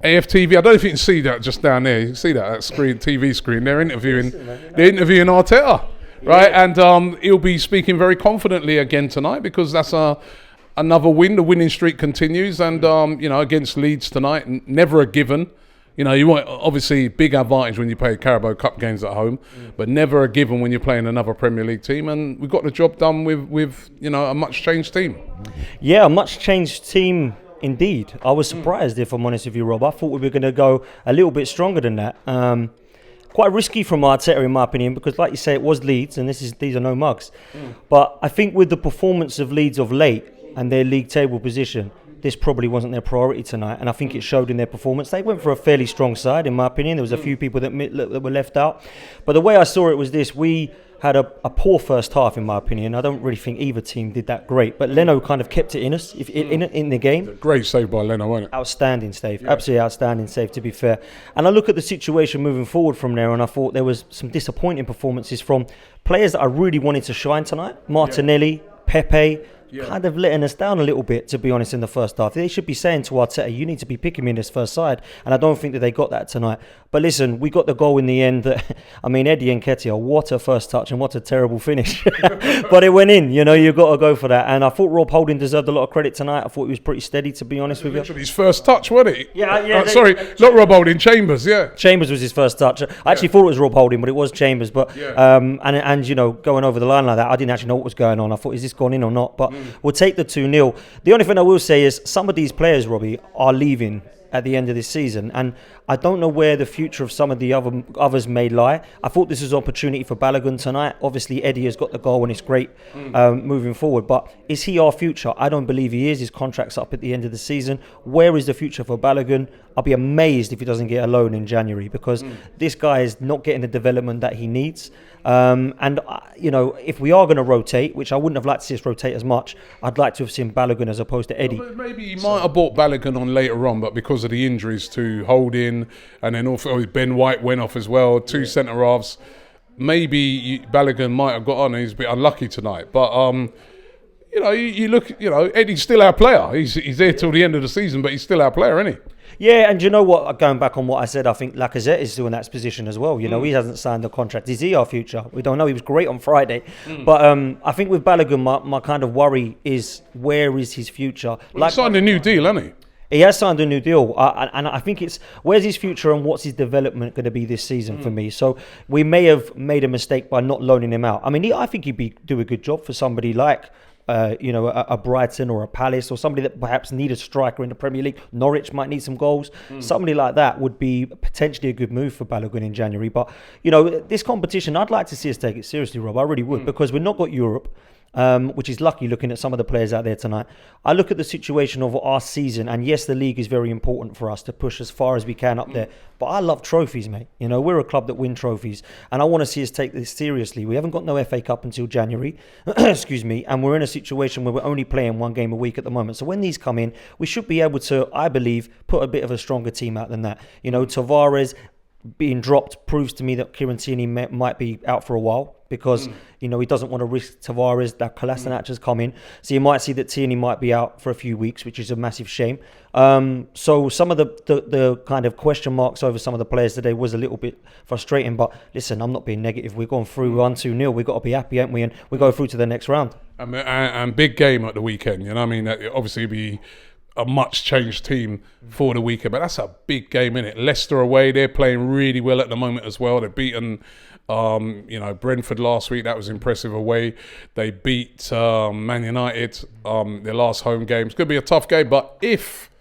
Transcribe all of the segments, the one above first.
AFTV. I don't know if you can see that just down there. You can see that screen, TV screen. They're interviewing Arteta, right? And he'll be speaking very confidently again tonight because that's another win. The winning streak continues, and against Leeds tonight, never a given. You want obviously big advantage when you play Carabao Cup games at home, but never a given when you're playing another Premier League team. And we got the job done with a much changed team. Yeah, a much changed team indeed. I was surprised, if I'm honest with you, Rob. I thought we were going to go a little bit stronger than that. Quite risky from Arteta, in my opinion, because like you say, it was Leeds, and these are no mugs. But I think with the performance of Leeds of late and their league table position, this probably wasn't their priority tonight, and I think it showed in their performance. They went for a fairly strong side, in my opinion. There was a few people that were left out. But the way I saw it was this: we had a poor first half, in my opinion. I don't really think either team did that great, but Leno kind of kept it in us, in the game. Great save by Leno, wasn't it? Outstanding save, absolutely outstanding save, to be fair. And I look at the situation moving forward from there, and I thought there was some disappointing performances from players that I really wanted to shine tonight. Martinelli, Pepe, kind of letting us down a little bit, to be honest, in the first half. They should be saying to Arteta, you need to be picking me in this first side, and I don't think that they got that tonight. But listen, we got the goal in the end. Eddie Nketiah, what a first touch and what a terrible finish. But it went in, you've got to go for that. And I thought Rob Holding deserved a lot of credit tonight. I thought he was pretty steady, to be honest with you. His first touch, wasn't it? Yeah. Not Rob Holding, Chambers, yeah. Chambers was his first touch. I actually thought it was Rob Holding, but it was Chambers. But going over the line like that, I didn't actually know what was going on. I thought, is this gone in or not? But we'll take the 2-0. The only thing I will say is some of these players, Robbie, are leaving at the end of this season, and I don't know where the future of some of the others may lie. I thought this was an opportunity for Balogun tonight. Obviously, Eddie has got the goal and it's great moving forward, but is he our future? I don't believe he is. His contract's up at the end of the season. Where is the future for Balogun? I'll be amazed if he doesn't get a loan in January, because this guy is not getting the development that he needs. If we are going to rotate, which I wouldn't have liked to see us rotate as much, I'd like to have seen Balogun as opposed to Eddie. Well, maybe he might have brought Balogun on later on, but because of the injuries to Holding, and then also Ben White went off as well, two centre halves, maybe Balogun might have got on. He's a bit unlucky tonight, but you look, Eddie's still our player. He's there till the end of the season, but he's still our player, isn't he? Yeah, and you know what? Going back on what I said, I think Lacazette is still in that position as well. He hasn't signed the contract. Is he our future? We don't know. He was great on Friday. But I think with Balogun, my kind of worry is, where is his future? He signed a new deal, hasn't he? He has signed a new deal, and I think it's, where's his future and what's his development going to be this season for me? So we may have made a mistake by not loaning him out. I mean, I think he'd do a good job for somebody like a Brighton or a Palace, or somebody that perhaps need a striker in the Premier League. Norwich might need some goals. Somebody like that would be potentially a good move for Balogun in January. But this competition, I'd like to see us take it seriously, Rob. I really would, because we've not got Europe. Which is lucky, looking at some of the players out there tonight. I look at the situation of our season, and yes, the league is very important for us to push as far as we can up there. But I love trophies, mate. We're a club that win trophies, and I want to see us take this seriously. We haven't got no FA Cup until January, excuse me, and we're in a situation where we're only playing one game a week at the moment. So when these come in, we should be able to, I believe, put a bit of a stronger team out than that. Tavares being dropped proves to me that Kieran Tierney might be out for a while, because he doesn't want to risk Tavares. That Kolasinac has come in, so you might see that Tierney might be out for a few weeks, which is a massive shame. So some of the kind of question marks over some of the players today was a little bit frustrating. But listen, I'm not being negative. We've gone through 1-2-0. We've got to be happy, haven't we? And we go through to the next round. And big game at the weekend. Obviously be a much changed team for the weekend, but that's a big game, isn't it? Leicester away, they're playing really well at the moment as well. They've beaten Brentford last week. That was impressive away. They beat Man United their last home game. It's going to be a tough game, but if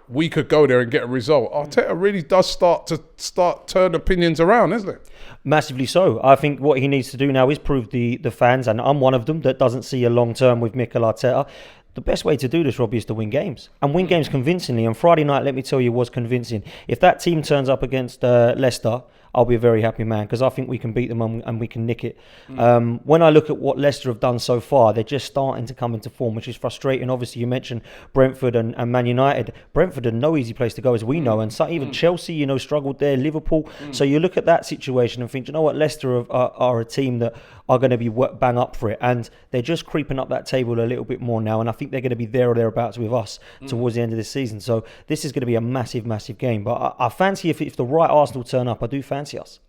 we could go there and get a result, Arteta really does start turn opinions around, isn't it? Massively so. I think what he needs to do now is prove the fans, and I'm one of them that doesn't see a long term with Mikel Arteta. The best way to do this, Robbie, is to win games, and win games convincingly. And Friday night, let me tell you, was convincing. If that team turns up against Leicester, I'll be a very happy man, because I think we can beat them and we can nick it. When I look at what Leicester have done so far, they're just starting to come into form, which is frustrating. Obviously, you mentioned Brentford and Man United. Brentford are no easy place to go, as we know, and so even Chelsea, struggled there, Liverpool. So you look at that situation and think, you know what, Leicester are a team that are going to be bang up for it, and they're just creeping up that table a little bit more now, and I think they're going to be there or thereabouts with us towards the end of this season. So this is going to be a massive, massive game. But I fancy if the right Arsenal turn up, I do fancy us.